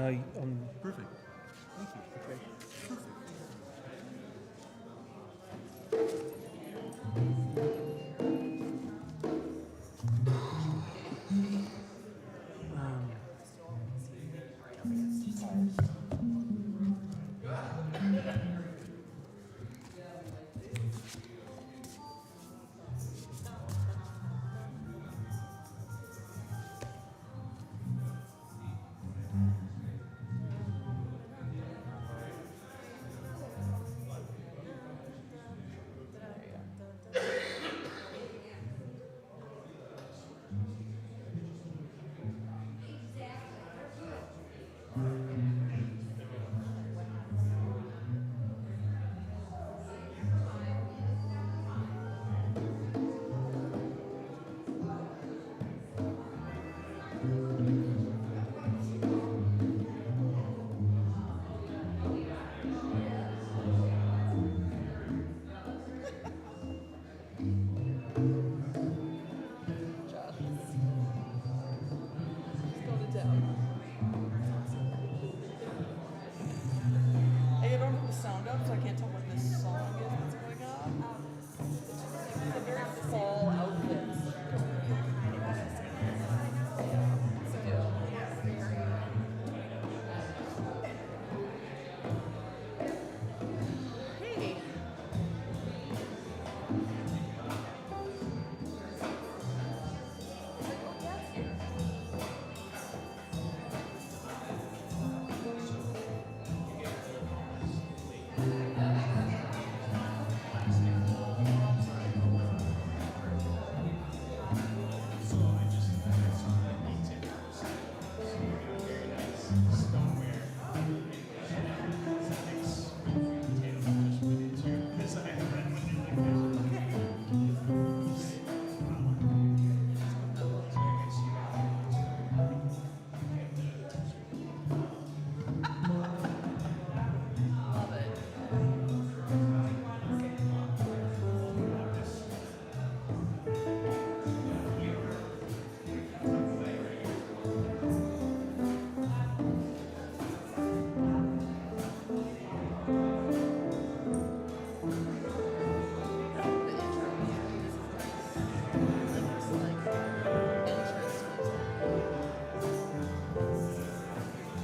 Perfect. Thank you. Okay. I don't have the sound up, so I can't tell what this song is that's going on. It's a very fall outfits. Hey. Love it.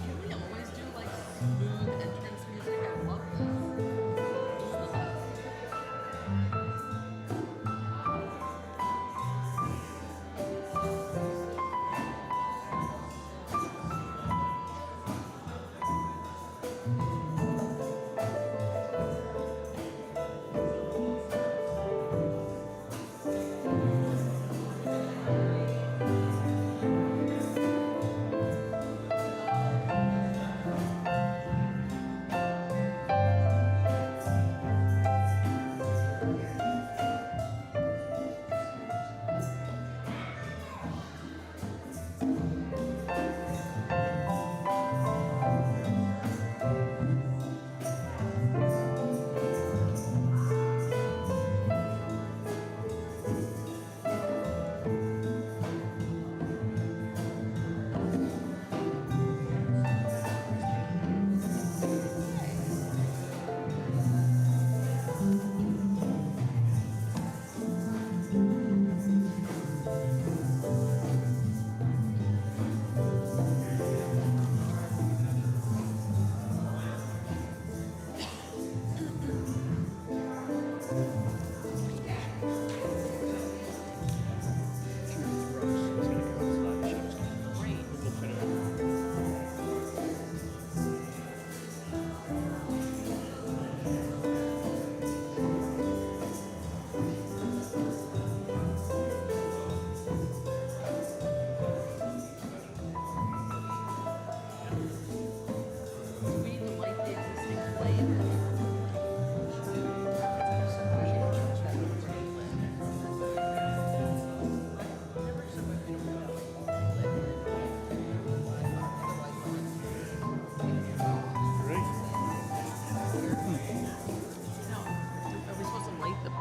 Can we always do like smooth entrance music? I love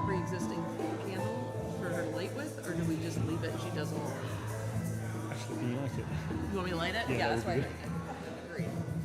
pre-existing candle for her to light with, or do we just leave it and she does all? Actually, can you like it? You want me to light it? Yeah, That's that why would I agreed.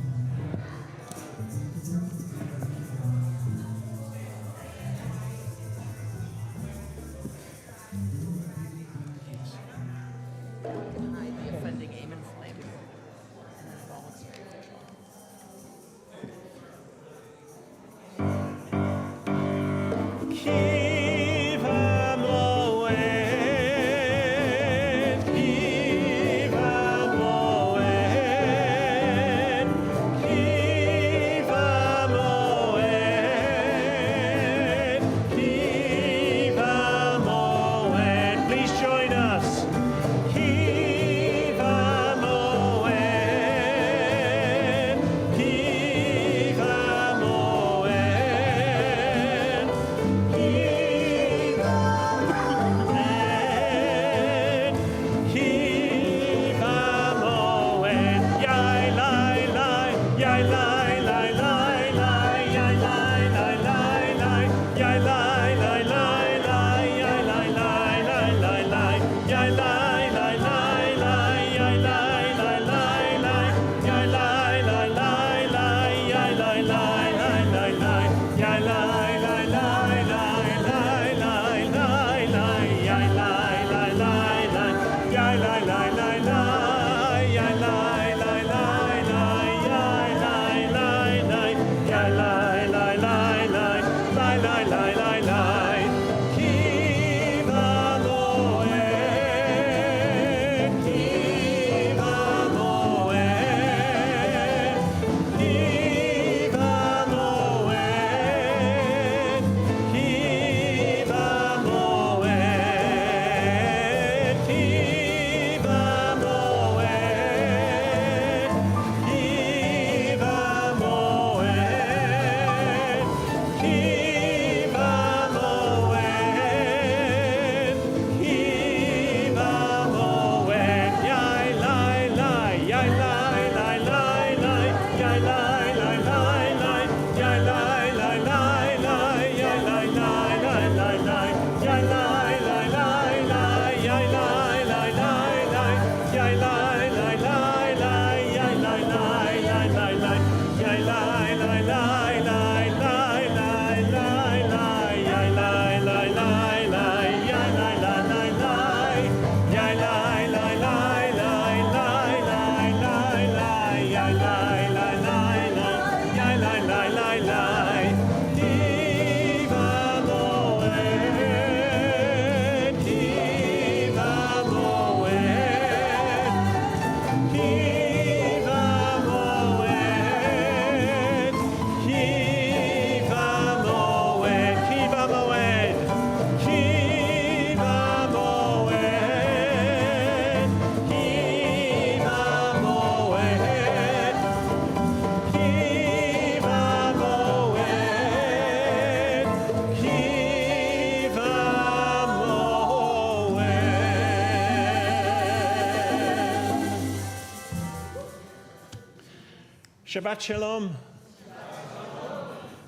Shabbat Shalom.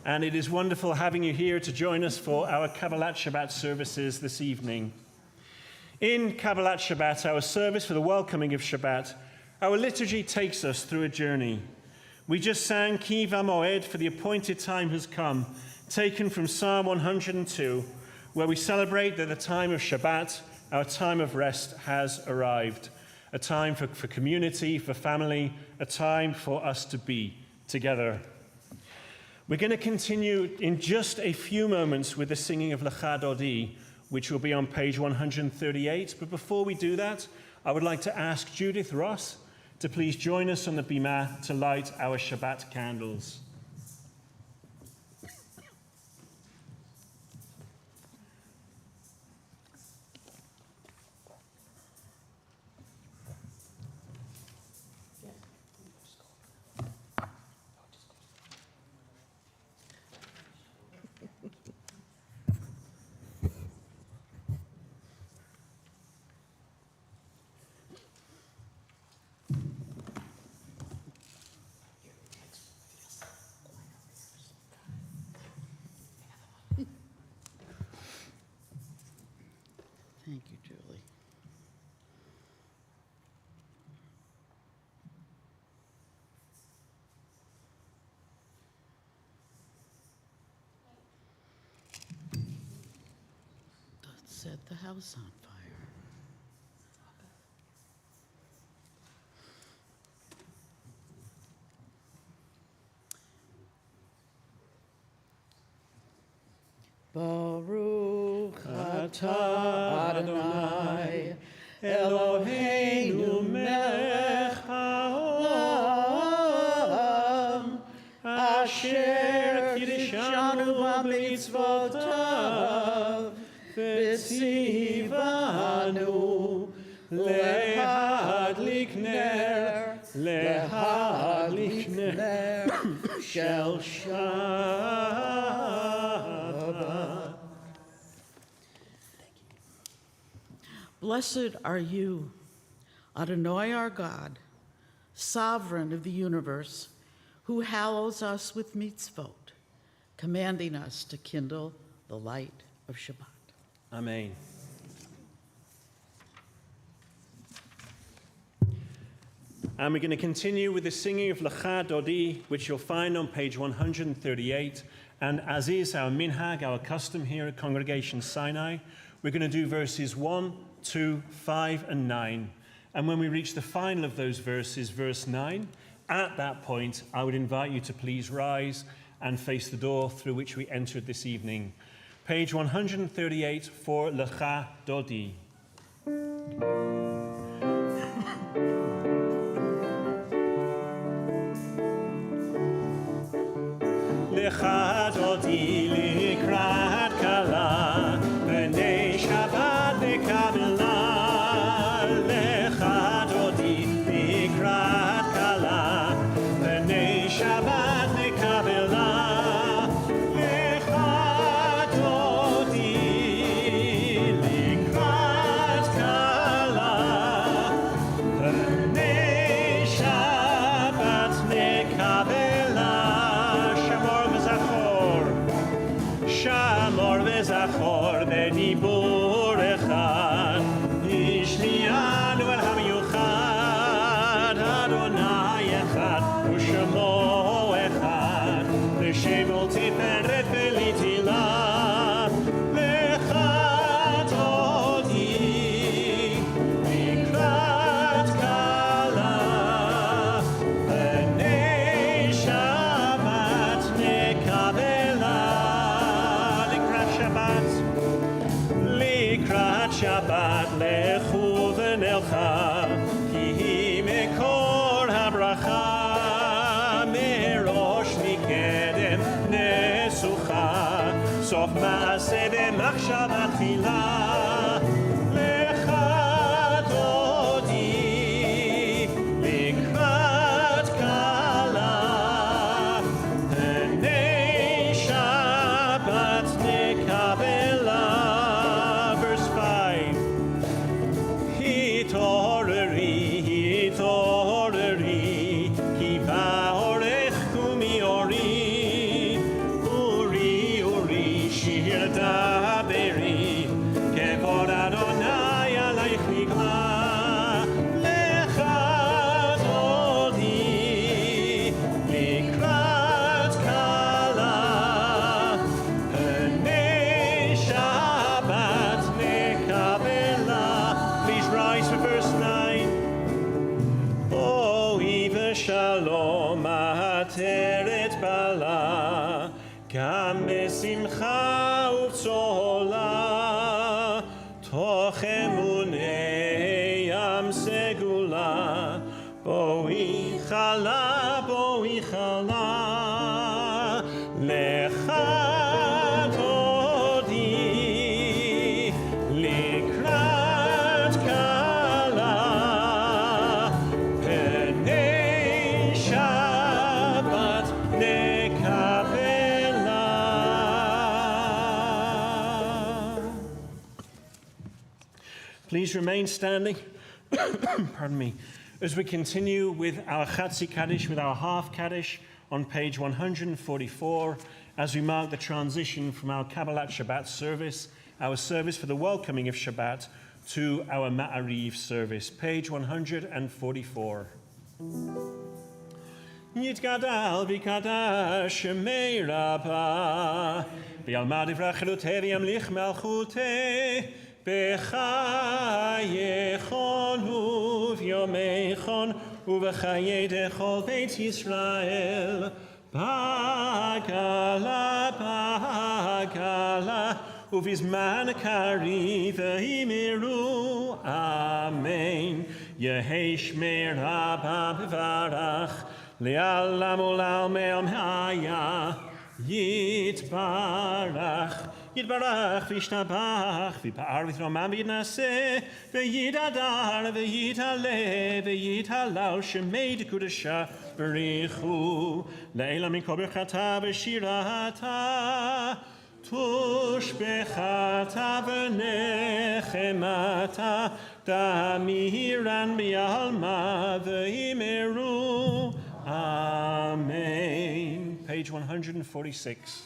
And it is wonderful having you here to join us for our Kabbalat Shabbat services this evening. In Kabbalat Shabbat, our service for the welcoming of Shabbat, our liturgy takes us through a journey. We just sang Ki V'Moed, for the appointed time has come, taken from Psalm 102, where we celebrate that the time of Shabbat, our time of rest, has arrived. A time for community, for family, a time for us to be together. We're going to continue in just a few moments with the singing of Lecha Dodi, which will be on page 138. But before we do that, I would like to ask Judith Ross to please join us on the bima to light our Shabbat candles. Thank you, Julie. Let's set the house on fire. Baruch atah Adonai Eloheinu melech haolam asher kiddushanu b'mitzvotav v'tzivanu lehadlik ner shel Shabbat. Blessed are you, Adonai our God, sovereign of the universe, who hallows us with mitzvot, commanding us to kindle the light of Shabbat. Amen. And we're going to continue with the singing of Lecha Dodi, which you'll find on page 138. And as is our minhag, our custom here at Congregation Sinai, we're going to do verses 1, 2, 5, and 9. And when we reach the final of those verses, verse 9, at that point, I would invite you to please rise and face the door through which we entered this evening. Page 138 for Lecha Dodi. Lecha Dodi likrat kala, b'nei Shabbat lekabela. Lecha Dodi likrat kala, b'nei Shabbat lekabela. Lecha Dodi likrat kala, b'nei Shabbat lekabela. Shamor v'zachor b'dibur echad, Ishlianu el hamiyuchad, Adonai echad, u'shemo echad, L'shemol tiferet v'litila, Lecha Dodi, likrat kala, b'nei Shabbat nekabela. Shabbat lechu v'nelcha, ki hi mekor habracha, merosh mikedem nesucha, sof maaseh b'machshava tchila. Lecha Dodi likrat kala, b'nei Shabbat nekabela. Shalom ateret bala, gam besimcha uvtzola, toch emunei am segula, boi chala, lecha Dodi, likrat kala, Please remain standing, pardon me, as we continue with our Chatzi Kaddish, with our half Kaddish on page 144, as we mark the transition from our Kabbalat Shabbat service, our service for the welcoming of Shabbat, to our Ma'ariv service, page 144. Yitgadal v'kadash shemei rabba, v'yalma divrachilutei v'yamlich malchutei, b'chayechon uv'yomechon uv'chaye dechol Beit Yisrael, Bagala, bagala, uvizman kari v'imiru, amen. Yehesh me'ra b'varach, le'alam u'lal me'am haya, yitbarach. Yitbarach v'ishtabach, v'pa'ar v'throman v'yidnaseh, v'yidadar, v'yidale, v'yidhalal, shemei d'kudasha, v'richu, le'ela mikol b'chata v'shirata, tushbechata v'nechemata, damiran mi'alma v'imeru. Amen. Page 146.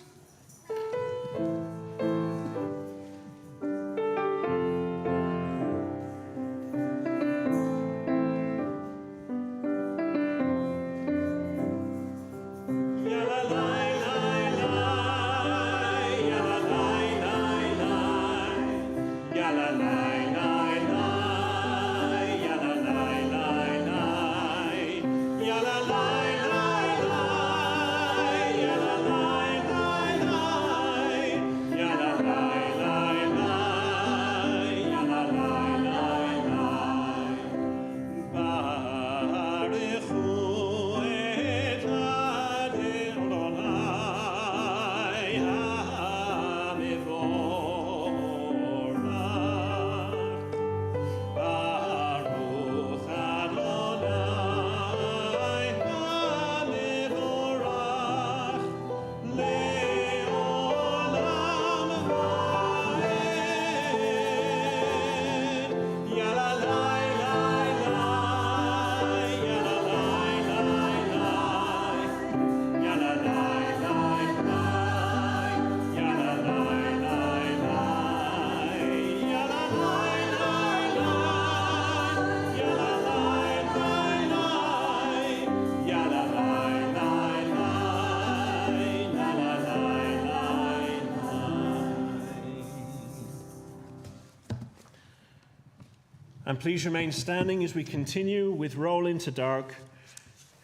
And please remain standing as we continue with Roll Into Dark,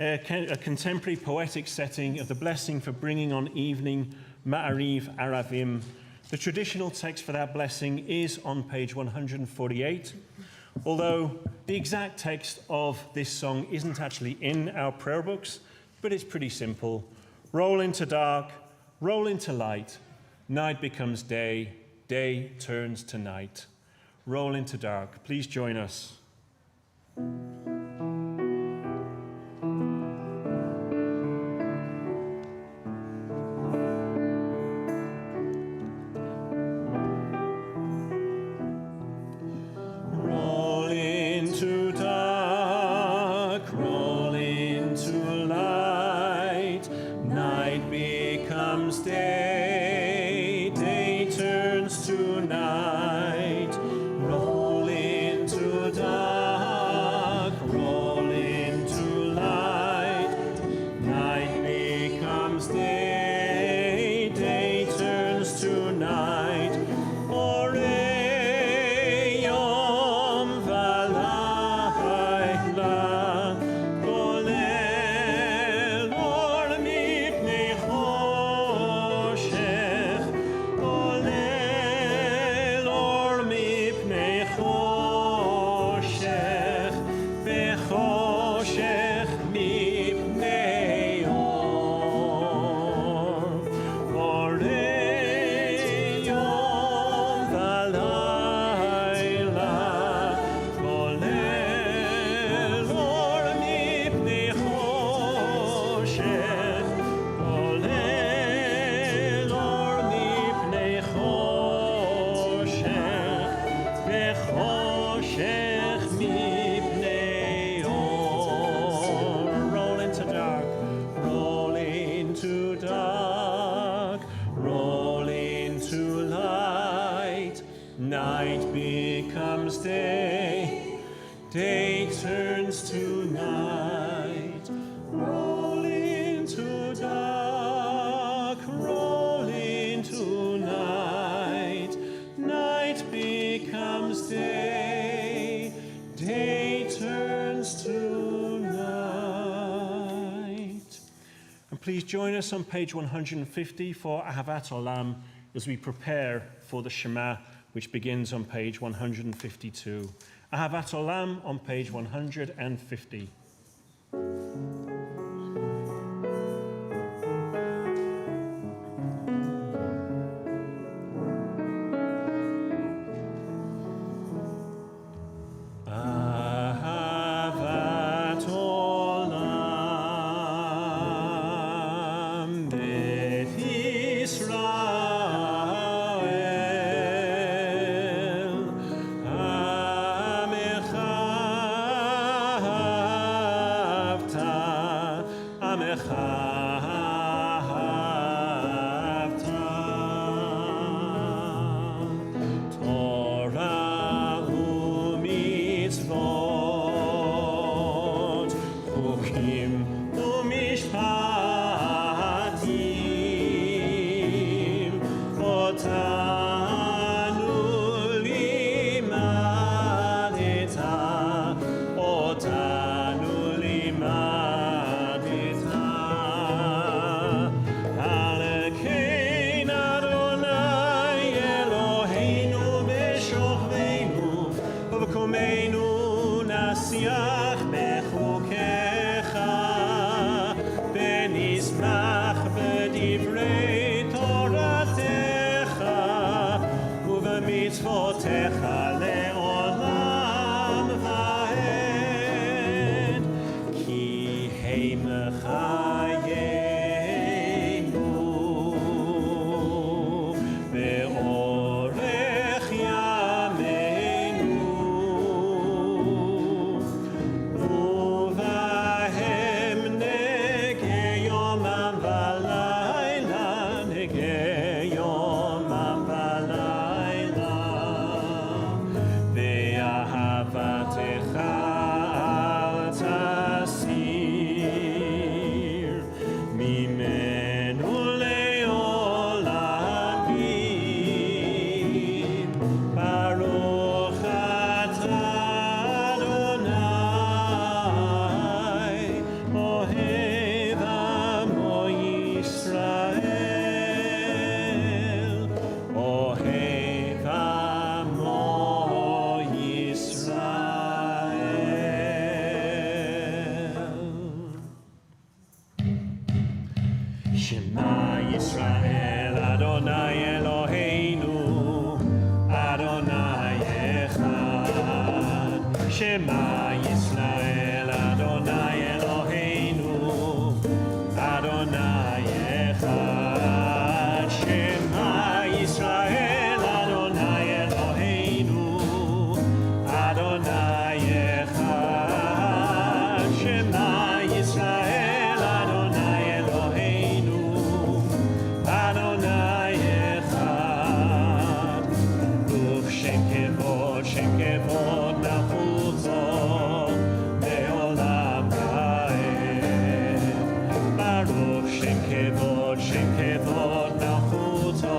a contemporary poetic setting of the blessing for bringing on evening, Ma'ariv Aravim. The traditional text for that blessing is on page 148, although the exact text of this song isn't actually in our prayer books, but it's pretty simple. Roll into dark, roll into light, night becomes day, day turns to night. Roll into dark. Please join us. Roll into dark, roll into light, night becomes day, day turns to night. Night becomes day, day turns to night. Roll into dark, roll into night. Night becomes day, day turns to night. please join us on page 150 for Ahavat Olam as we prepare for the Shema, which begins on page 152. Ahavat Olam on page 150. Shema Yisrael Adonai Eloheinu Adonai Echad. Shema Yisrael Adonai Eloheinu Adonai Echad. Shema Yisrael Adonai Eloheinu Adonai Echad. Shema Yisrael Adonai Eloheinu Adonai Echad. Baruch Shem Kevod Nachuto Me'olam Va'ed. Baruch Shem Kevod Nachuto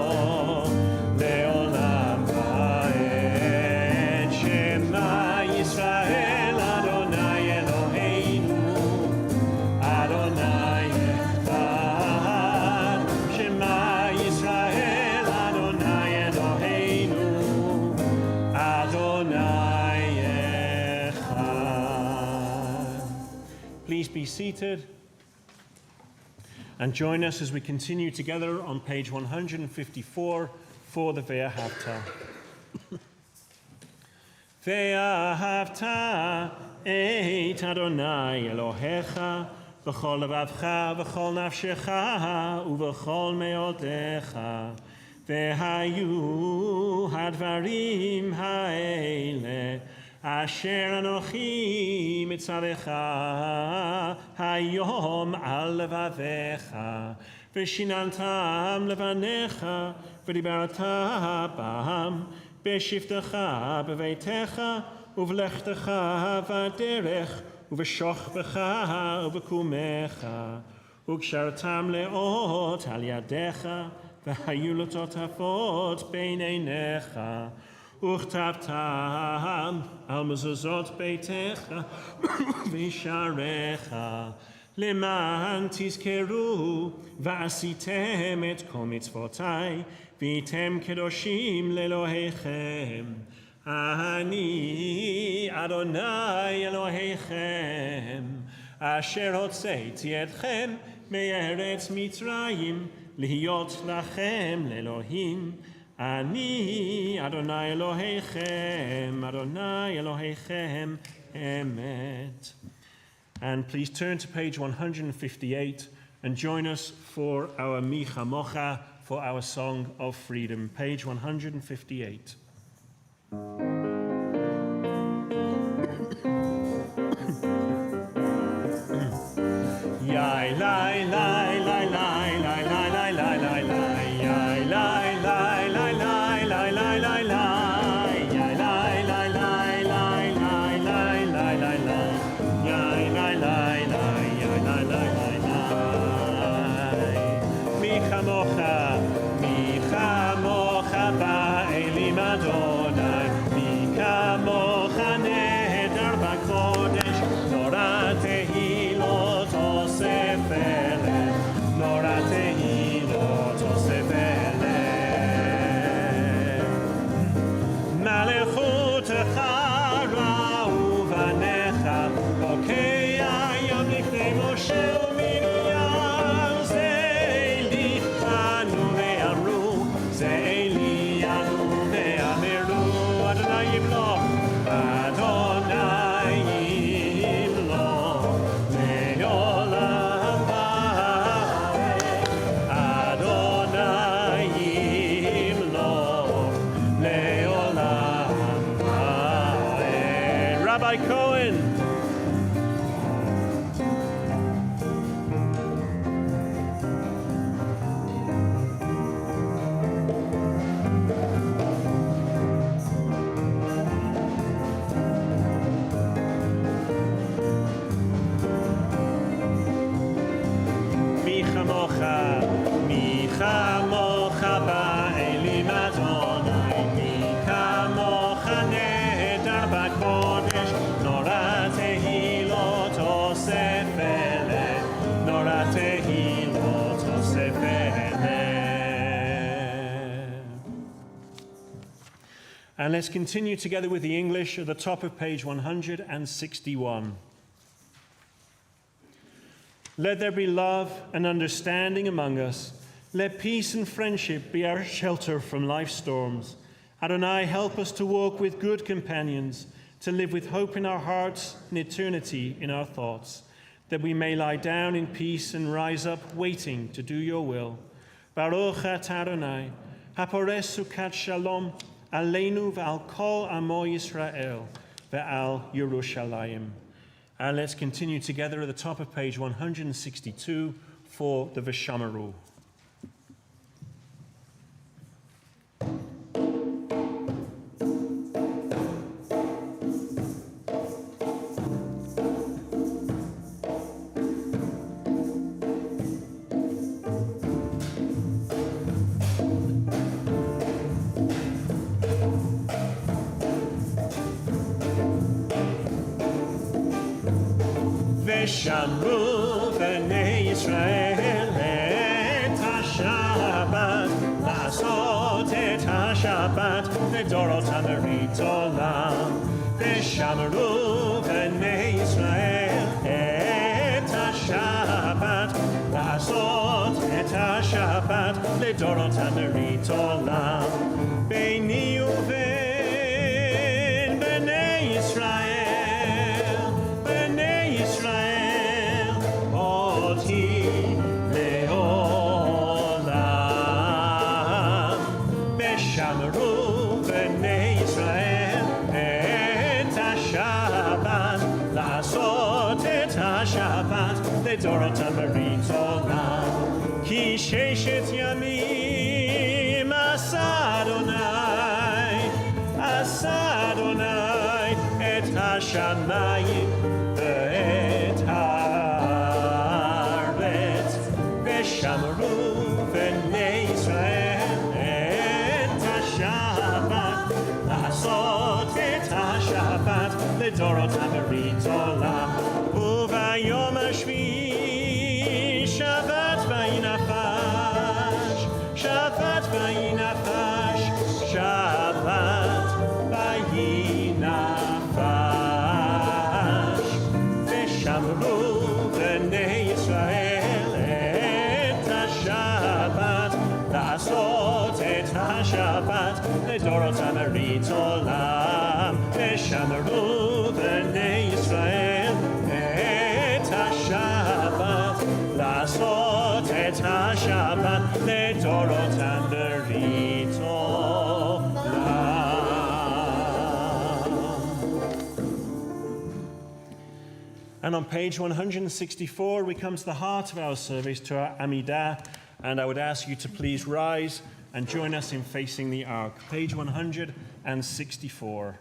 Me'olam Va'ed. Shema Yisrael Adonai Eloheinu Adonai Echad. Shema Yisrael Adonai Eloheinu Adonai Echad. Please be seated and join us as we continue together on page 154 for the Ve'ahavta. Ve'ahavta et Adonai Elohecha v'chol levavcha v'chol nafshecha uv'chol me'odecha ve'hayu hadvarim ha'ele asher anochi mitzarecha hayom al levavecha v'shinantam levanecha v'dibarata bam b'shiftecha b'veitecha uv'lechtecha v'derech uv'shochbecha uv'kumecha ug'shartam le'ot al yadecha v'hayu l'totafot b'neinecha וכתבתם על מזוזות ביתך וישעריך למען תזכרו ועשיתם את כל מצוותיי, והייתם קדושים לאלוהיכם. אני אדוני אלוהיכם, אשר הוצאתי אתכם מארץ מצרים, להיות לכם לאלוהים. אני אדוני אלוהיכם, אדוני אלוהיכם emet. And please turn to page 158 and join us for our Mi Chamocha, for our song of freedom. Page 158. Yai, lai, lai, lai, lai, lai, lai, lai, lai, lai, lai, yai, lai, lai, lai, lai, lai, lai, lai, lai, yai, lai, lai, lai, lai, lai, lai, lai, lai, lai, yai, lai, lai, lai, yai, lai, lai, lai, lai. Mi chamocha ba'elim Adonai, mi chamocha nehedar b'kodesh, Torah tehilot osef elem, Torah tehilot osef elem. Malechutecha ra'u v'necha, bokei hayam lifnei Moshe u'Miriam, ze'eli anu ve'amru, ze'eli anu ve'ameru, Adonai yimloch, Adonai yimloch, le'olam va'ed, Adonai yimloch, le'olam va'ed. Rabbi Cohen. Mi chamocha ba'elim Adonai, mi chamocha nehedar b'kodesh, Torah tehilot osef elem, Torah tehilot osef elem. And let's continue together with the English at the top of page 161. Let there be love and understanding among us. Let peace and friendship be our shelter from life's storms. Adonai, help us to walk with good companions, to live with hope in our hearts and eternity in our thoughts, that we may lie down in peace and rise up waiting to do your will. Baruch atah Adonai, hapores sukat shalom, aleinu v'al kol amo Yisrael, ve'al Yerushalayim. And let's continue together at the top of page 162 for the V'shamaru. V'shamru b'nei Yisrael et ha-Shabbat, la'asot et ha-Shabbat לדורות המרית עולם. ושמרו בני ישראל את השבת, לעשות את השבת לדורות המרית עולם. ביני ובין בני ישראל, בני ישראל, אותי לעולם. ושמרו בני ישראל את השבת, לעשות את השבת לדורות המרית עולם. כי ששת ימים עשה אדוני את השמיים ואת הארץ, ושמרו בני ישראל את השבת, לעשות את השבת לדורות המרית עולם. וביום השביעי השבת לדורותם ארית עולם, ושמרו בני ישראל את השבת, לעשות את השבת לדורותם ארית עולם. And on page 164, we come to the heart of our service, to our Amidah, and I would ask you to please rise and join us in facing the ark. Page 164.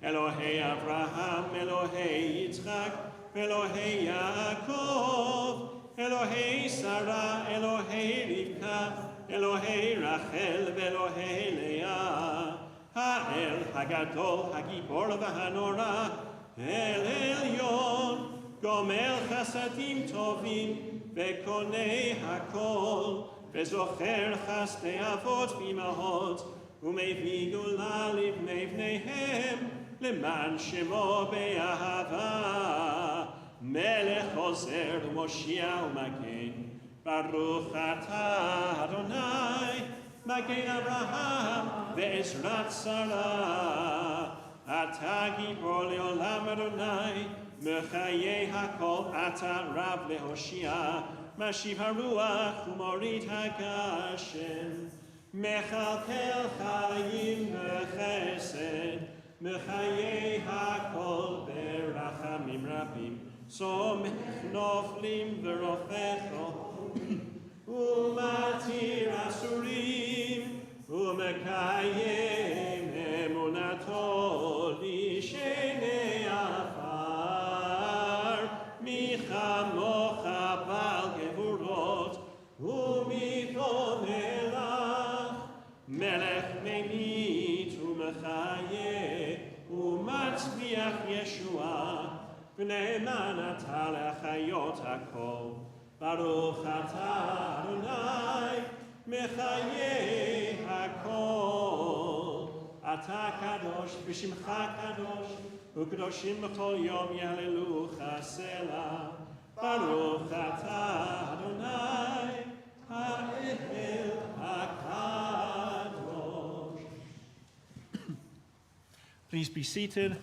Elohei Abraham, Elohei Yitzchak, Elohei Yaakov, Elohei Sarah, Elohei Rivka, Elohei Rachel, Elohei Leah, Ha'el Hagadol, Hagibor v'Hanora, El Elyon, Gomel Chasadim Tovim, Vekonei Hakol, Vezocher Chasdei Avot v'Imahot, ומביא גאולה לבני בניהם, למען שמו באהבה. מלך עוזר ומושיע ומגן, ברוך אתה אדוני, מגן אברהם ועזרת שרה. אתה גיבור לעולם אדוני, מחיי הכל אתה רב להושיע, משיב הרוח ומוריד הגשם. מכלכל חיים וחסד, מחיי הכל ברחמים רבים, סומך נופלים ורופאך, ומתיר אסורים, ומקיים אמונתו לשני עפר, מי כמוך בעל גבורות, ומפעול מלך ממית ומחיה ומצמיח ישועה, ונאמן אתה להחיות הכל. ברוך אתה אדוני מחיי הכל. אתה קדוש ושמך קדוש, וקדושים בכל יום יהללוך סלה. ברוך אתה אדוני האל הקדוש. Please be seated.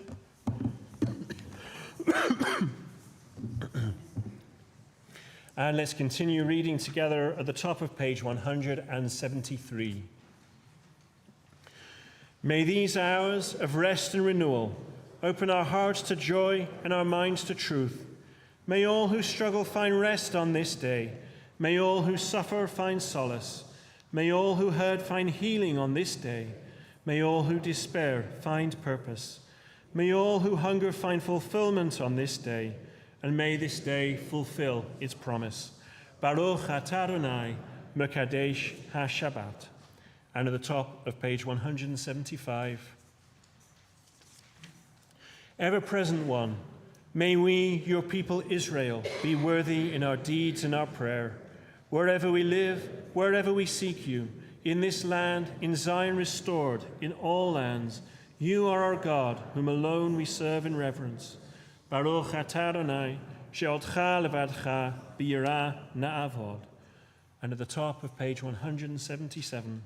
And let's continue reading together at the top of page 173. May these hours of rest and renewal open our hearts to joy and our minds to truth. May all who struggle find rest on this day. May all who suffer find solace. May all who hurt find healing on this day. May all who despair find purpose. May all who hunger find fulfillment on this day. And may this day fulfill its promise. Baruch atah Adonai Mekadesh HaShabbat. And at the top of page 175. Ever-present one, may we, your people Israel, be worthy in our deeds and our prayer. Wherever we live, wherever we seek you, In this land, in Zion restored, in all lands, you are our God, whom alone we serve in reverence. Baruch atah Adonai, she'otcha levadcha b'yirah na'avod. And at the top of page 177,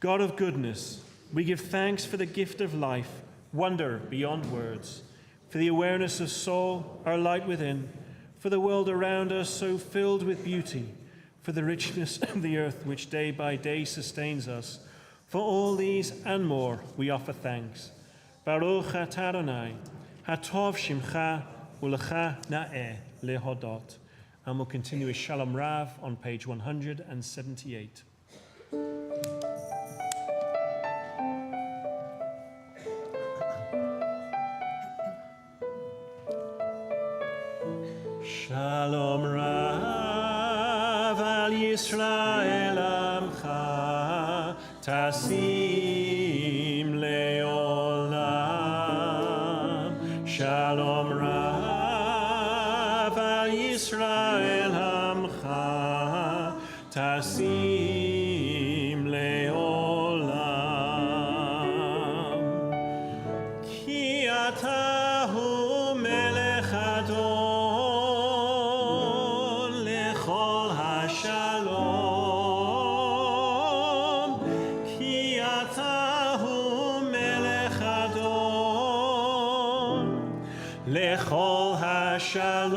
God of goodness, we give thanks for the gift of life, wonder beyond words, for the awareness of soul, our light within, for the world around us so filled with beauty, for the richness of the earth which day by day sustains us. For all these and more we offer thanks. Baruch atah Adonai, hatov shimcha ulecha na'eh lehodot. And we'll continue with Shalom Rav on page 178. Shalom Rav al Yisrael amcha tasim leolam. Shalom Rav al Yisrael amcha tasim leolam. Ki atahu melech adon Lechol HaShalom,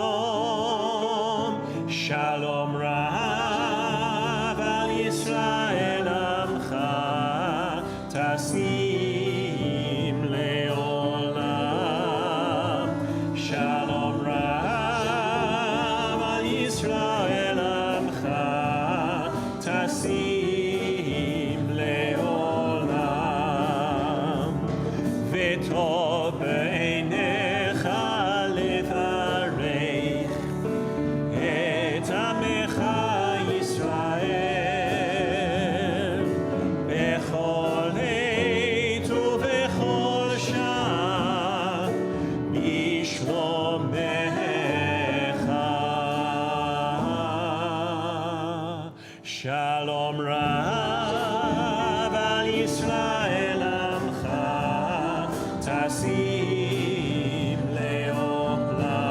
Shalom Rav al Yisrael amcha tasim leolam. Shalom Rav al Yisrael amcha tasim leolam. V'tov b'einech Shalom Rav al Yisrael amcha tasim leolam.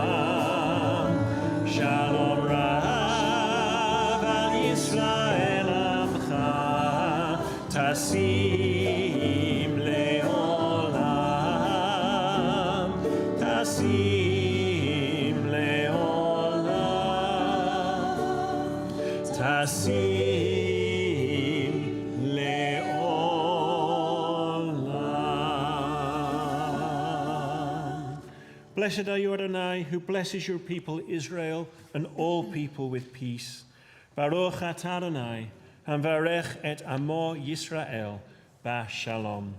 Shalom Rav al Yisrael amcha tasim leolam. Tasim leolam. Tasim. Blessed are you, Adonai, who blesses your people Israel and all people with peace. Baruch atah Adonai, hamvarech et amo Yisrael ba shalom.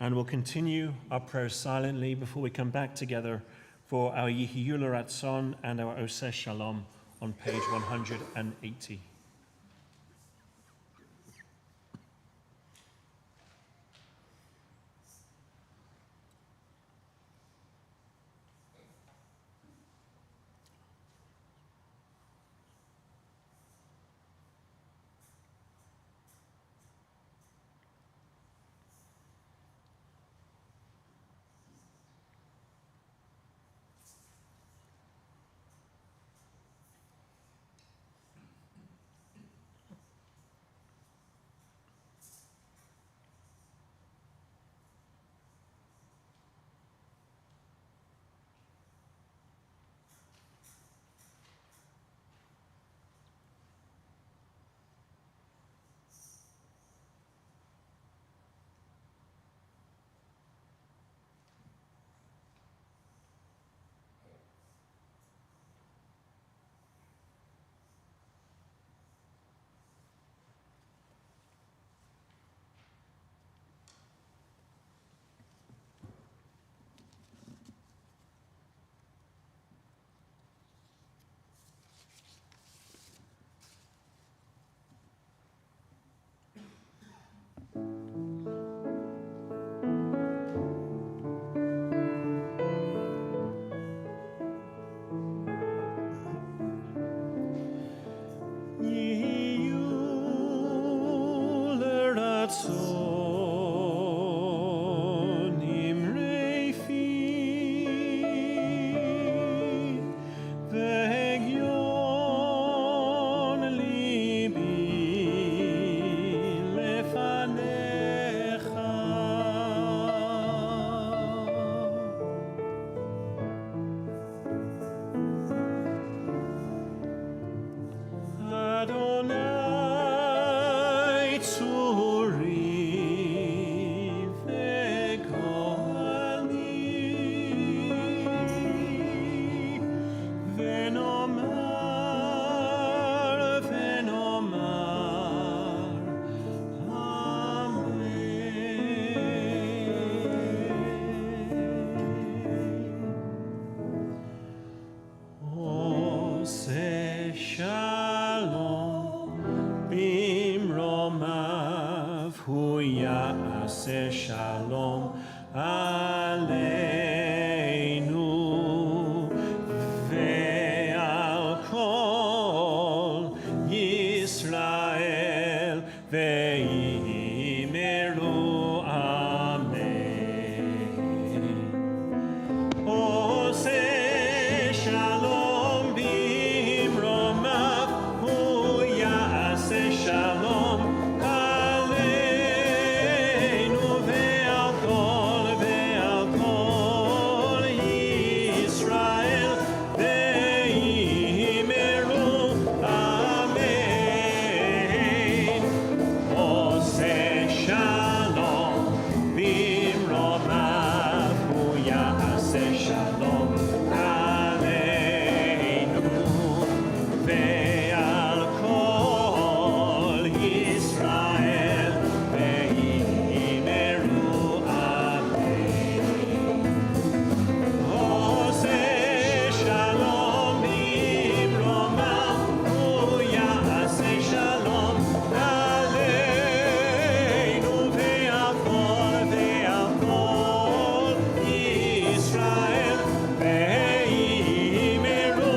And we'll continue our prayers silently before we come back together for our Yihiyul Ratzon and our Oseh Shalom on page 180. ratzon imrei fi ve'hegyon libi lefanecha. Adonai tzuri ve'kolani ve'nomar Amen. Ose shalom bimromav hu ya'aseh shalom aleinu ve'al kol Yisrael ve'imeru amen. Ose shalom bimromav hu ya'aseh shalom aleinu ve'al kol Yisrael ve'imeru amen. Ose shalom bimromav hu ya'aseh shalom aleinu ve'al kol Yisrael ve'imeru amen. Ose shalom bimromav hu ya'aseh shalom aleinu ve'al kol Yisrael ve'imeru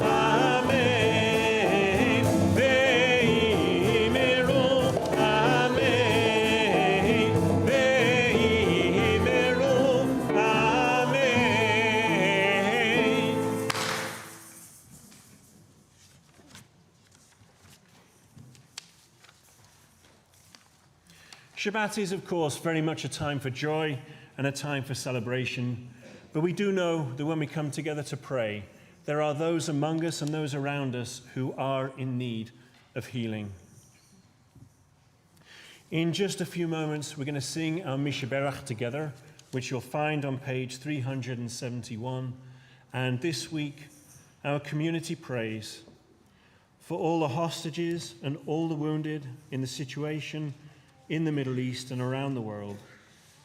amen. Ve'imeru amen. Ve'imeru amen. Shabbat is, of course, very much a time for joy and a time for celebration. But we do know that when we come together to pray, there are those among us and those around us who are in need of healing. In just a few moments, we're going to sing our Mishaberach together, which you'll find on page 371. And this week, our community prays for all the hostages and all the wounded in the situation in the Middle East and around the world.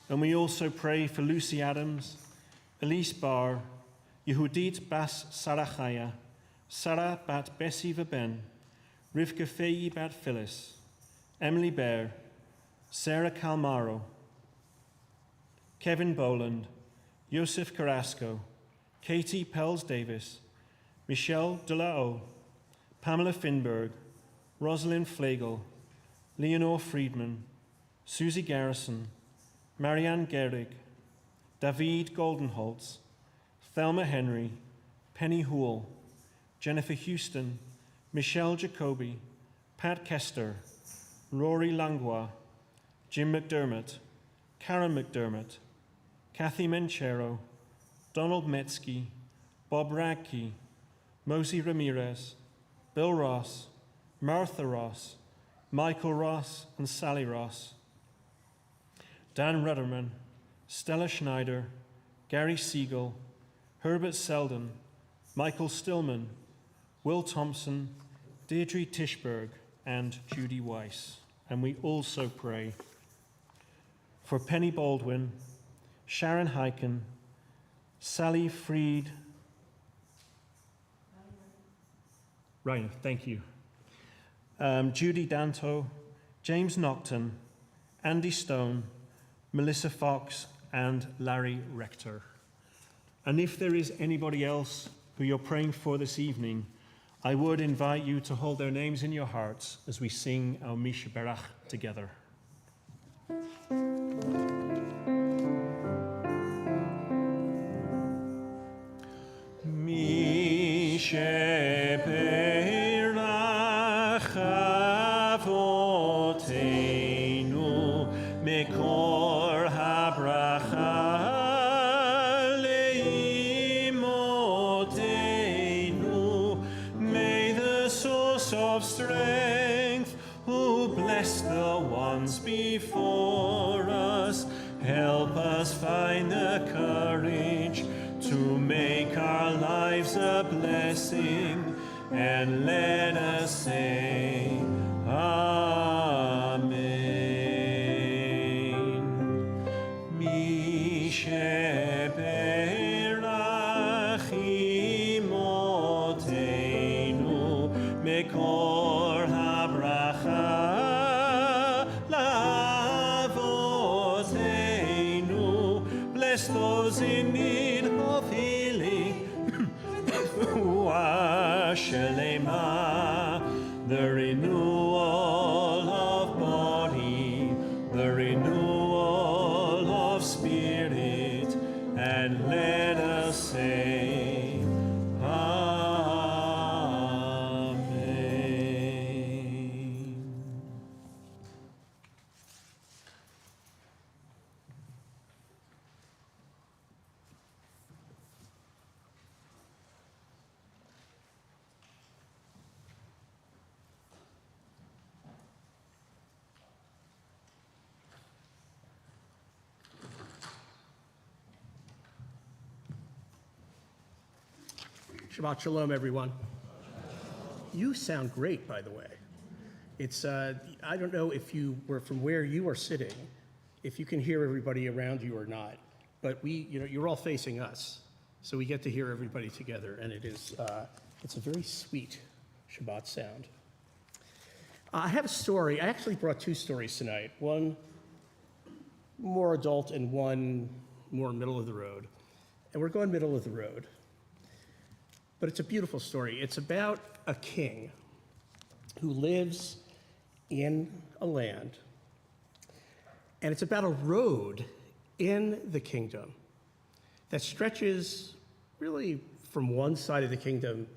And we also pray for Lucy Adams, Elise Barr, Yehudit Bas Sarachaya, Sarah bat Bessie Veben, Rivka Feyi bat Phyllis, Emily Baer, Sarah Calmaro, Kevin Boland, Joseph Carrasco, Katie Pels Davis, Michelle Delao, Pamela Finberg, Rosalind Flegel, Leonore Friedman, Susie Garrison, Marianne Gehrig, David Goldenholtz, Thelma Henry, Penny Houle, Jennifer Houston, Michelle Jacoby, Pat Kester, Rory Langlois, Jim McDermott, Karen McDermott, Kathy Menchero, Donald Metzke, Bob Radke, Mosey Ramirez, Bill Ross, Martha Ross, Michael Ross and Sally Ross, Dan Rudderman, Stella Schneider, Gary Siegel, Herbert Selden, Michael Stillman, Will Thompson, Deirdre Tischberg, and Judy Weiss. And we also pray for Penny Baldwin, Sharon Heiken, Sally Freed. Right, thank you. Judy Danto, James Nocton, Andy Stone, Melissa Fox, and Larry Rector. And if there is anybody else who you're praying for this evening, I would invite you to hold their names in your hearts as we sing our Mishaberach together. Mi sheperach avoteinu mekor habracha leimotenu. May the source of strength, who bless the ones before us, help us find the courage to make our lives a blessing, and let us say, Amen. Mi sheperach imotenu mekor habracha lavotenu. Bless those in need of healing. Shalema, the renewal of body, the renewal of spirit, and let us say, Amen. Shabbat Shalom, everyone. You sound great, by the way. It's, I don't know if you were from where you are sitting, if you can hear everybody around you or not, but you're all facing us, so we get to hear everybody together, and it's a very sweet Shabbat sound. I have a story. I actually brought two stories tonight, one more adult and one more middle of the road, and we're going middle of the road. But it's a beautiful story. It's about a king who lives in a land, and it's about a road in the kingdom that stretches really from one side of the kingdom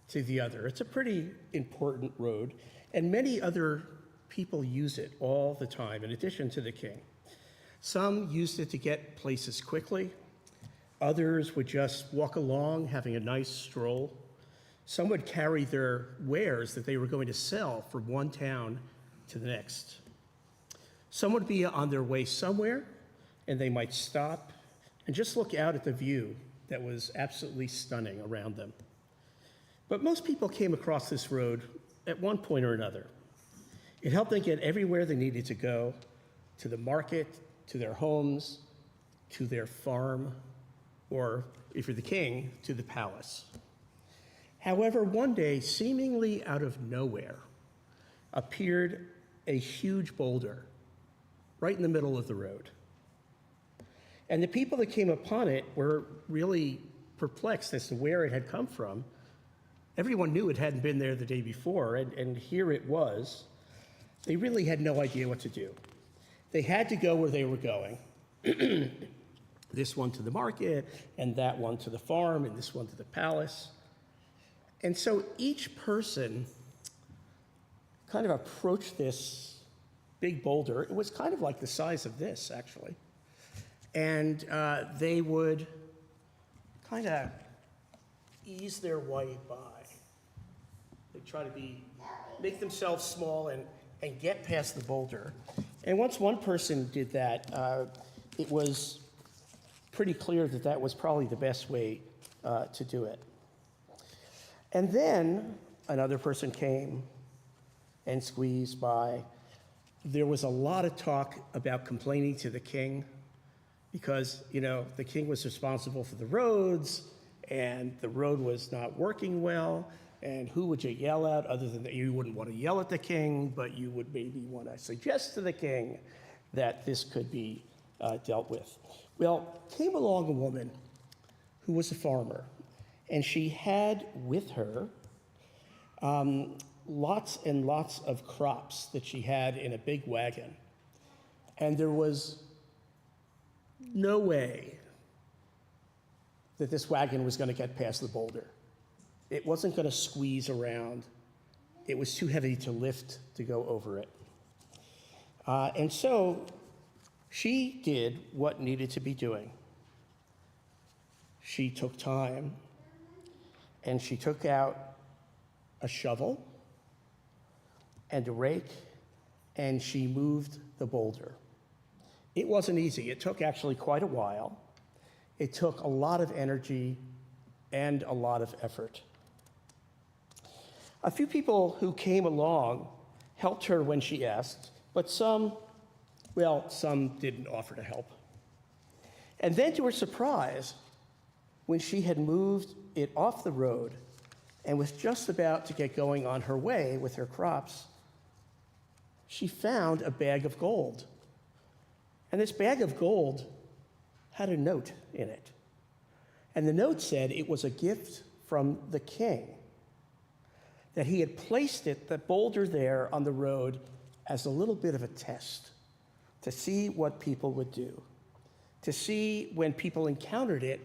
to the other. It's a pretty important road, and many other people use it all the time, in addition to the king. Some used it to get places quickly. Others would just walk along, having a nice stroll. Some would carry their wares that they were going to sell from one town to the next. Some would be on their way somewhere, and they might stop and just look out at the view that was absolutely stunning around them. But most people came across this road at one point or another. It helped them get everywhere they needed to go, to the market, to their homes, to their farm, or, if you're the king, to the palace. However, one day, seemingly out of nowhere, appeared a huge boulder right in the middle of the road. And the people that came upon it were really perplexed as to where it had come from. Everyone knew it hadn't been there the day before, and here it was. They really had no idea what to do. They had to go where they were going. This one to the market, and that one to the farm, and this one to the palace. And so each person kind of approached this big boulder. It was kind of like the size of this, actually. And they would kind of ease their way by. They'd try to make themselves small and get past the boulder. And once one person did that, it was pretty clear that that was probably the best way to do it. And then another person came and squeezed by. There was a lot of talk about complaining to the king because, the king was responsible for the roads, and the road was not working well, and who would you yell at other than that? You wouldn't want to yell at the king, but you would maybe want to suggest to the king that this could be dealt with. Well, came along a woman who was a farmer, and she had with her lots and lots of crops that she had in a big wagon. And there was no way that this wagon was going to get past the boulder. It wasn't going to squeeze around. It was too heavy to lift to go over it. And so she did what needed to be doing. She took time and she took out a shovel and a rake and she moved the boulder. It wasn't easy. It took actually quite a while. It took a lot of energy and a lot of effort. A few people who came along helped her when she asked, but some didn't offer to help. And then to her surprise, when she had moved it off the road and was just about to get going on her way with her crops, she found a bag of gold. And this bag of gold had a note in it. And the note said it was a gift from the king, that he had placed the boulder there on the road as a little bit of a test to see what people would do, to see when people encountered it,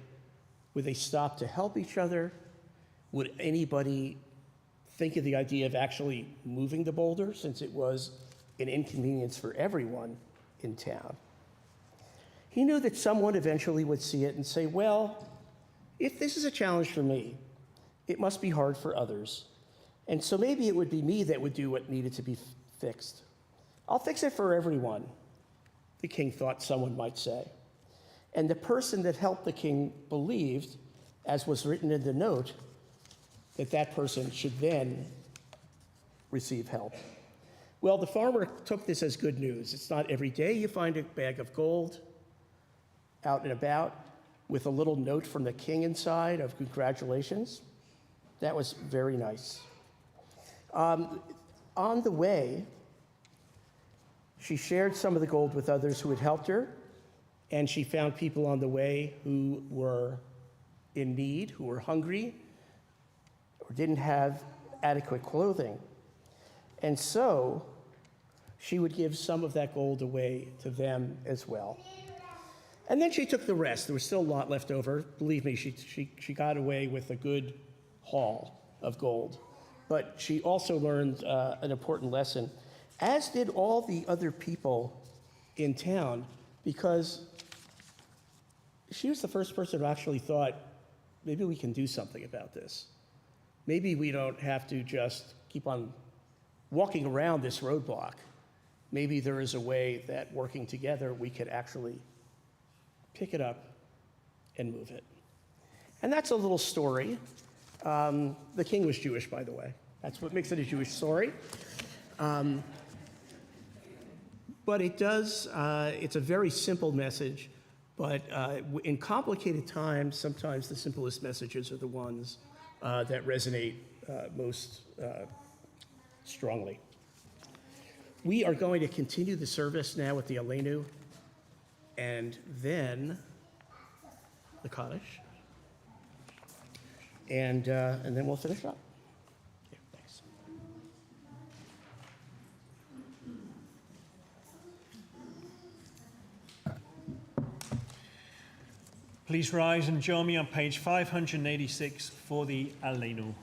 would they stop to help each other? Would anybody think of the idea of actually moving the boulder, since it was an inconvenience for everyone in town? He knew that someone eventually would see it and say, well, if this is a challenge for me, it must be hard for others. And so maybe it would be me that would do what needed to be fixed. I'll fix it for everyone, the king thought someone might say. And the person that helped the king believed, as was written in the note, that that person should then receive help. Well, the farmer took this as good news. It's not every day you find a bag of gold out and about with a little note from the king inside of congratulations. That was very nice. On the way, she shared some of the gold with others who had helped her, and she found people on the way who were in need, who were hungry, or didn't have adequate clothing. And so she would give some of that gold away to them as well. And then she took the rest. There was still a lot left over. Believe me, she got away with a good haul of gold. But she also learned an important lesson, as did all the other people in town, because she was the first person who actually thought, maybe we can do something about this. Maybe we don't have to just keep on walking around this roadblock. Maybe there is a way that working together we could actually pick it up and move it. And that's a little story. The king was Jewish, by the way. That's what makes it a Jewish story. But it does, it's a very simple message, but in complicated times, sometimes the simplest messages are the ones that resonate most strongly. We are going to continue the service now with the Aleinu, and then the Kaddish, and then we'll finish up. Yeah, thanks. Please rise and join me on page 586 for the Aleinu.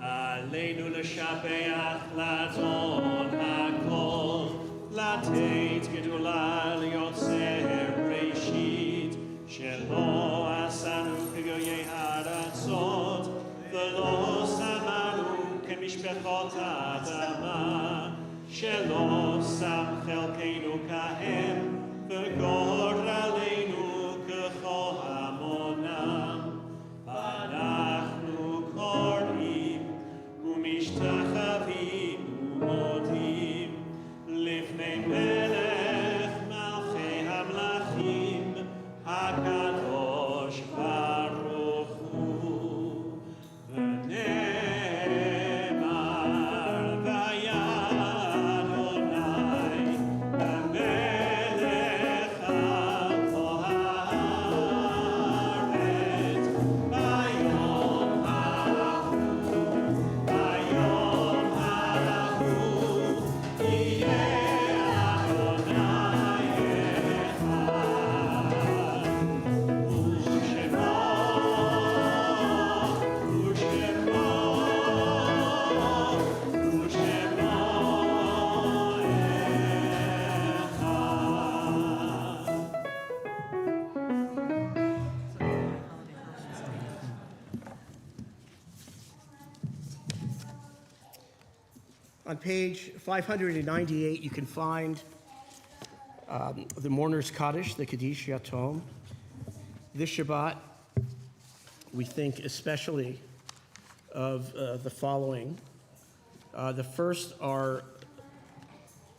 Aleinu l'shapeach l'adon hakol, לתת גדולה ליוצר ראשית, שלא עשנו כגויי הארצות, ולא שמנו כמשפחות האדמה, שלא שם חלקנו כהם, וגורלנו ככל המונם. אנחנו קוראים ומשתחווים ומודים לפני מלך מלכי המלכים, הקדוש ברוך הוא. ונאמר והיה אדוני המלך הגבוה On page 598, you can find the Mourner's Kaddish, the Kaddish Yatom. This Shabbat, we think especially of the following. The first are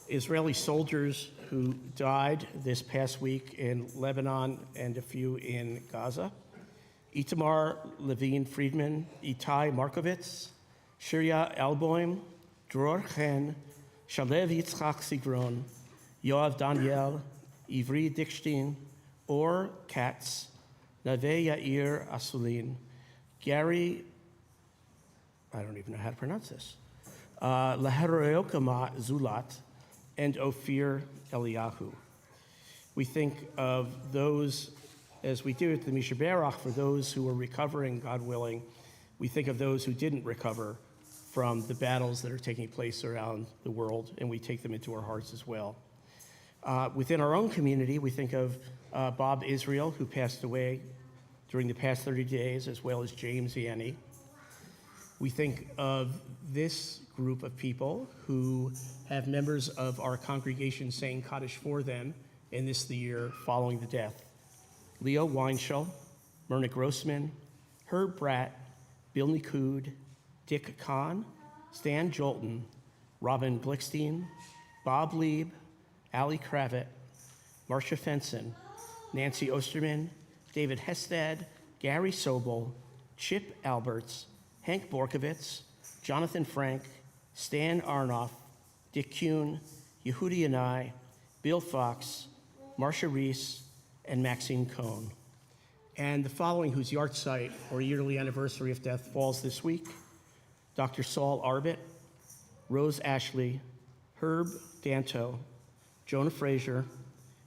Israeli soldiers who died this past week in Lebanon and a few in Gaza. Itamar Levine Friedman, Itai Markovitz, Shirya Alboim, Dror Chen, Shalev Yitzchak Sigron, Yoav Daniel, Ivri Dickstein, Or Katz, Nave Yair Asulin, Gary, I don't even know how to pronounce this, Laheroyokama Zulat, and Ophir Eliyahu. We think of those, as we do at the Misha Berach, for those who are recovering, God willing, we think of those who didn't recover from the battles that are taking place around the world, and we take them into our hearts as well. Within our own community, we think of Bob Israel, who passed away during the past 30 days, as well as James Yanni. We think of this group of people who have members of our congregation saying Kaddish for them in this the year following the death. Leo Weinschel, Myrna Grossman, Herb Bratt, Bill Nikud, Dick Kahn, Stan Jolton, Robin Glickstein, Bob Lieb, Ali Kravitz, Marcia Fenson, Nancy Osterman, David Hestad, Gary Sobel, Chip Alberts, Hank Borkovitz, Jonathan Frank, Stan Arnoff, Dick Kuhn, Yehudi Yanai, Bill Fox, Marcia Reese, and Maxine Cohn. And the following, whose yahrzeit or yearly anniversary of death falls this week: Dr. Saul Arbit, Rose Ashley, Herb Danto, Jonah Frazier,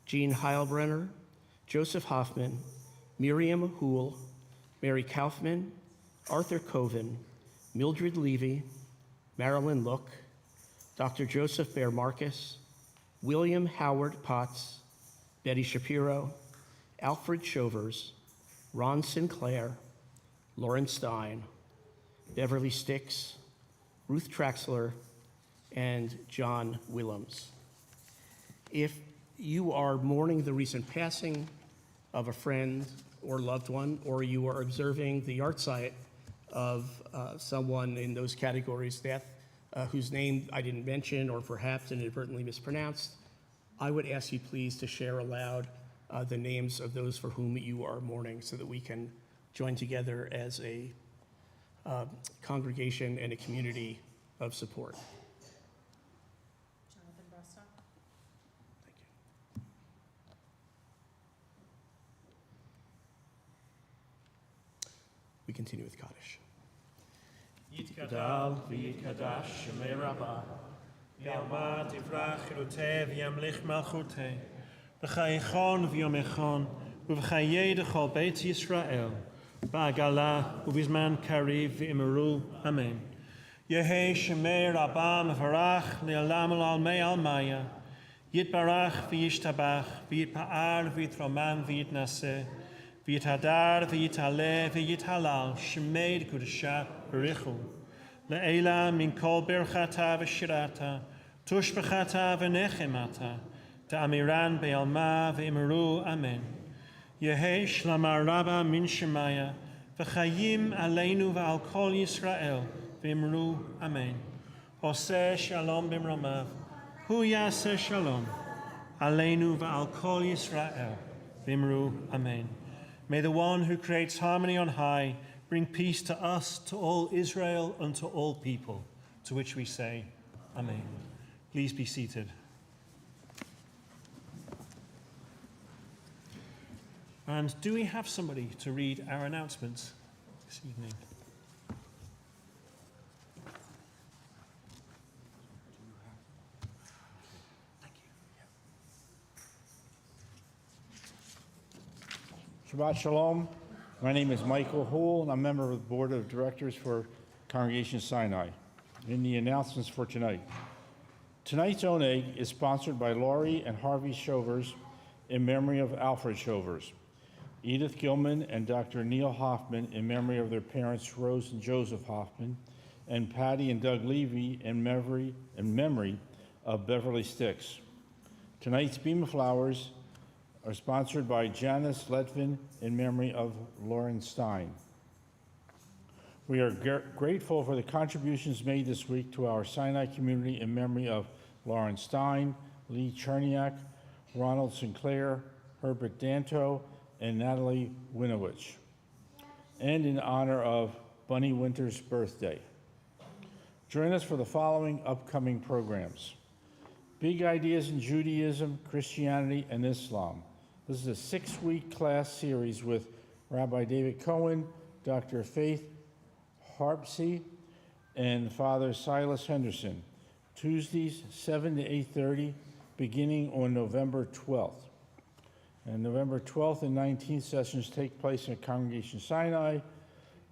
Jean Heilbrenner, Joseph Hoffman, Miriam Houle, Mary Kaufman, Arthur Coven, Mildred Levy, Marilyn Look, Dr. Joseph Bear Marcus, William Howard Potts, Betty Shapiro, Alfred Shovers, Ron Sinclair, Lauren Stein, Beverly Sticks, Ruth Traxler, and John Willems. If you are mourning the recent passing of a friend or loved one, or you are observing the yahrzeit of someone in those categories, death, whose name I didn't mention or perhaps inadvertently mispronounced, I would ask you please to share aloud the names of those for whom you are mourning so that we can join together as a congregation and a community of support. Jonathan Brestock. Thank you. We continue with Kaddish. Yitkadal v'yitkadash shemei rabbah, v'yalma tivrach chiluteh v'yamlich malchuteh, v'chayichon v'yomechon, v'chayeh dechol beit Yisrael, ba'agala u'bizman kariv v'imeru, amen. Yehei shemei rabbah mevarach le'olam al'almei almaya, yitbarach v'yishtabach, v'yitpa'ar v'yitroman v'yitnaseh, v'yitadar v'yitaleh v'yithalal, shemei d'kudashah b'richu. Le'ela min kol berchata v'shirata, tushbechata v'nechemata, ta'amiran be'alma v'imeru, amen. Yehei shlamar rabba min shemaya, v'chayim aleinu v'al kol Yisrael, v'imru, amen. Oseh shalom b'mromav, hu yaseh shalom, aleinu v'al kol Yisrael, v'imru, amen. May the one who creates harmony on high bring peace to us, to all Israel, and to all people, to which we say, amen. Please be seated. And do we have somebody to read our announcements this evening? Shabbat Shalom. My name is Michael Houle, and I'm a member of the Board of Directors for Congregation Sinai. In the announcements for tonight. Tonight's Oneg is sponsored by Laurie and Harvey Shovers in memory of Alfred Shovers, Edith Gilman and Dr. Neil Hoffman in memory of their parents Rose and Joseph Hoffman, and Patty and Doug Levy in memory of Beverly Sticks. Tonight's Beam of Flowers are sponsored by Janice Letvin in memory of Lauren Stein. We are grateful for the contributions made this week to our Sinai community in memory of Lauren Stein, Lee Cherniak, Ronald Sinclair, Herbert Danto, and Natalie Winowich, and in honor of Bunny Winter's birthday. Join us for the following upcoming programs. Big Ideas in Judaism, Christianity, and Islam. This is a 6-week class series with Rabbi David Cohen, Dr. Faith Harpsey, and Father Silas Henderson. Tuesdays, 7 to 8:30, beginning on November 12th. And November 12th and 19th sessions take place at Congregation Sinai.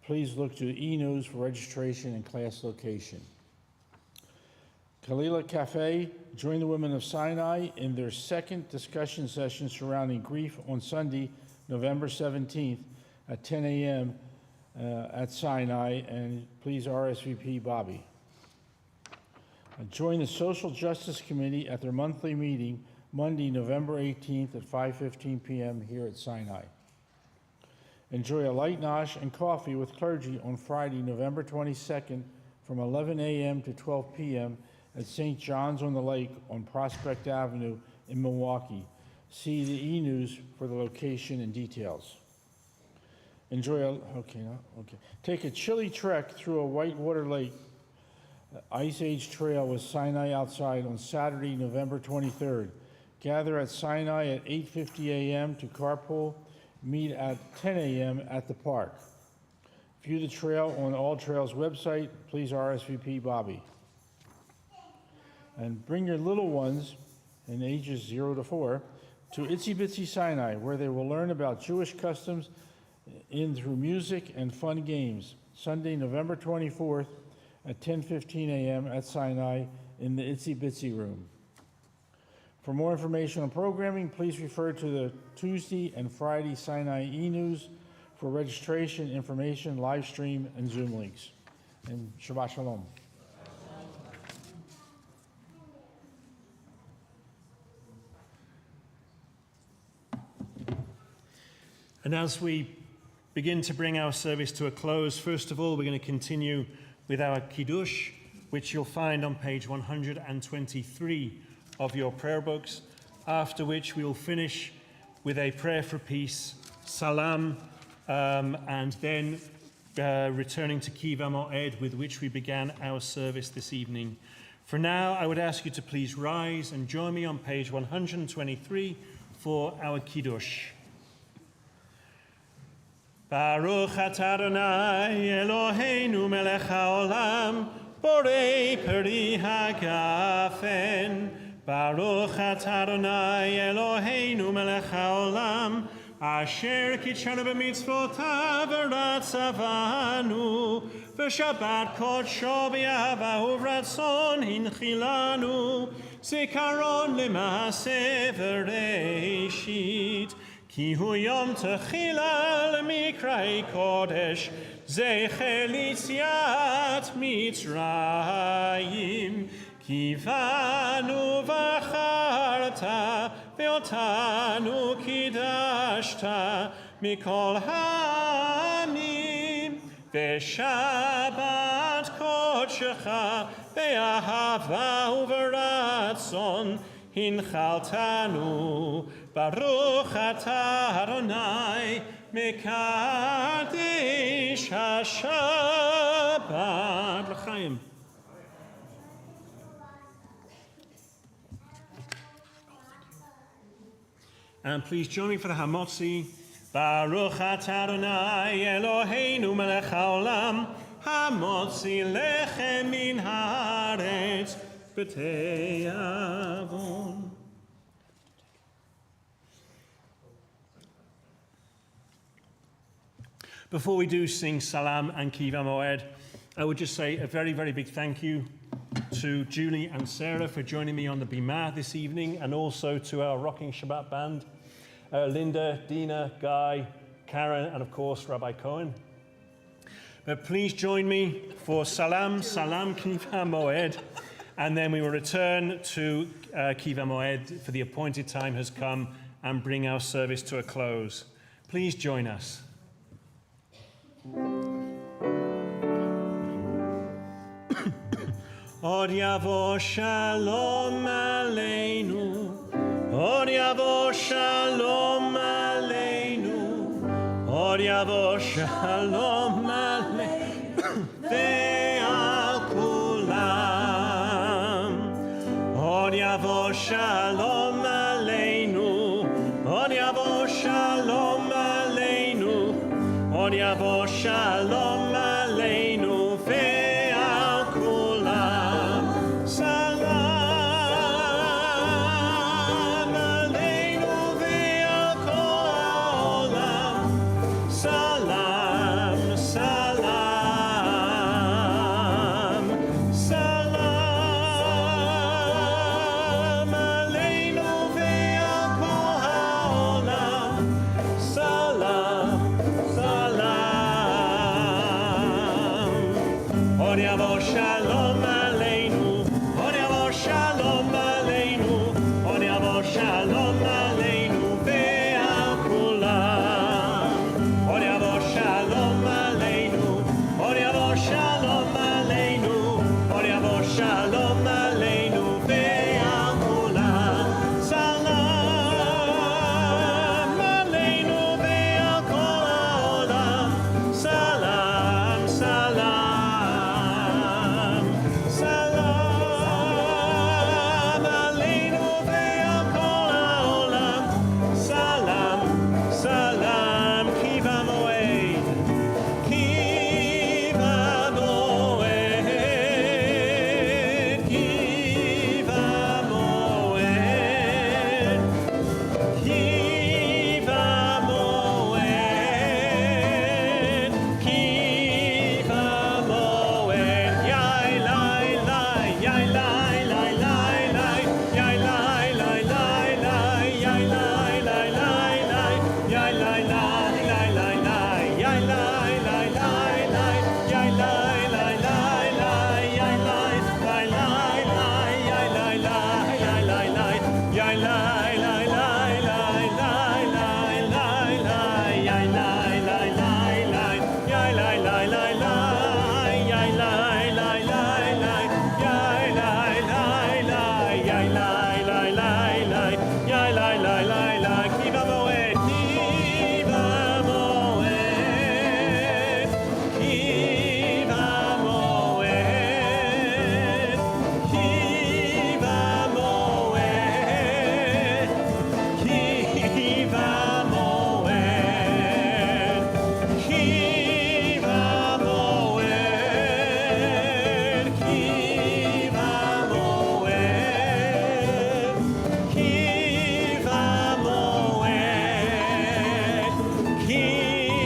Please look to the e-news for registration and class location. Kalila Cafe, join the Women of Sinai in their second discussion session surrounding grief on Sunday, November 17th at 10 a.m. At Sinai, and please RSVP Bobby. Join the Social Justice Committee at their monthly meeting Monday, November 18th at 5:15 p.m. here at Sinai. Enjoy a light nosh and coffee with clergy on Friday, November 22nd from 11 a.m. to 12 p.m. at St. John's on the Lake on Prospect Avenue in Milwaukee. See the e-news for the location and details. Take a chilly trek through a whitewater lake Ice Age Trail with Sinai Outside on Saturday, November 23rd. Gather at Sinai at 8:50 a.m. to carpool. Meet at 10 a.m. at the park. View the trail on All Trails website. Please RSVP Bobby. And bring your little ones in ages 0 to 4 to Itsy Bitsy Sinai, where they will learn about Jewish customs through music and fun games. Sunday, November 24th at 10:15 a.m. at Sinai in the Itsy Bitsy room. For more information on programming, please refer to the Tuesday and Friday Sinai e-news for registration, information, live stream, and Zoom links. And Shabbat Shalom. And as we begin to bring our service to a close, first of all, we're going to continue with our Kiddush, which you'll find on page 123 of your prayer books, after which we will finish with a prayer for peace, salam, and then returning to Kiva Moed, with which we began our service this evening. For now, I would ask you to please rise and join me on page 123 for our Kiddush. Baruch atah Adonai Eloheinu melech haolam, borei peri hagafen. Baruch atah Adonai Eloheinu melech haolam, asher kitshanu b'mitzvotav v'ratzavanu, v'shabbat kodsho b'yahava uvratzon hinchilanu, zikaron l'maaseh v'reishit. Ki hu yom techila l'mikrei kodesh, zecher l'yitziat Mitzrayim. Ki vanu v'acharta, ve'otanu kidashta, mikol ha'amim. Ve'shabbat kodshecha, ve'ahava uv'ratzon, hinchaltanu. Baruch atah Adonai mekadesh haShabbat l'chaim. And please join me for the Hamotzi. Baruch atah Adonai Eloheinu melech haolam, Hamotzi lechem min haaretz b'tei avon. Before we do sing Salam and Kiva Moed, I would just say a very, very big thank you to Julie and Sarah for joining me on the Bimah this evening, and also to our Rocking Shabbat band, Linda, Dina, Guy, Karen, and of course, Rabbi Cohen. But please join me for Salam, Salam Kiva Moed, and then we will return to Kiva Moed, for the appointed time has come, and bring our service to a close. Please join us. Od yavo shalom aleinu, Od yavo shalom aleinu, Od yavo shalom aleinu, ve'al kulam. Od yavo shalom aleinu, Od yavo shalom aleinu, Od yavo shalom aleinu, ve'al kulam. Salam aleinu ve'al kol ha'olam. Salam, salam, salam aleinu ve'al kol ha'olam. Salam, salam. Od yavo shalom aleinu, Od yavo shalom aleinu, Od yavo shalom aleinu ve'al kulam. Od yavo shalom aleinu, Od yavo shalom aleinu, Od yavo shalom aleinu ve'al kulam. Salam aleinu ve'al kol ha'olam. Salam, salam, salam aleinu ve'al kol ha'olam. Salam, salam, kiva moed, kiva moed, kiva moed, kiva moed, kiva moed. Yai lai lai, yai lai lai lai lai, yai lai lai lai lai, yai lai lai lai lai, yai lai lai lai lai lai, yai lai lai lai lai, yai lai lai lai lai, yai lai lai lai lai, yai lai lai lai lai lai, yai lai lai lai lai lai lai lai lai, yai lai lai lai lai, yai lai lai lai lai, yai lai lai lai lai, yai lai lai lai, yai lai lai lai lai, yai lai lai lai lai, kiva moed, kiva moed, kiva moed, kiva moed, kiva moed, kiva moed, kiva moed, kiva moed, kiva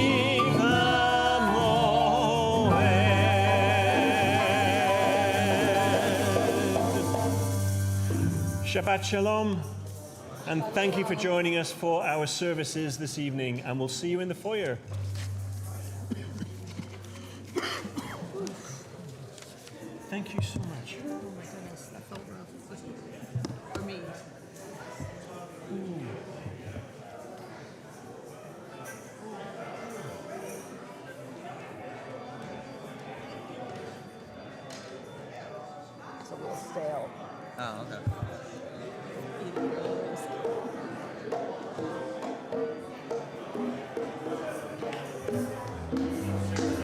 moed. Shabbat Shalom, and thank you for joining us for our services this evening, and we'll see you in the foyer. Thank you so much. Oh my goodness, that felt rough. For me. It's a little stale. Oh, okay. Either way.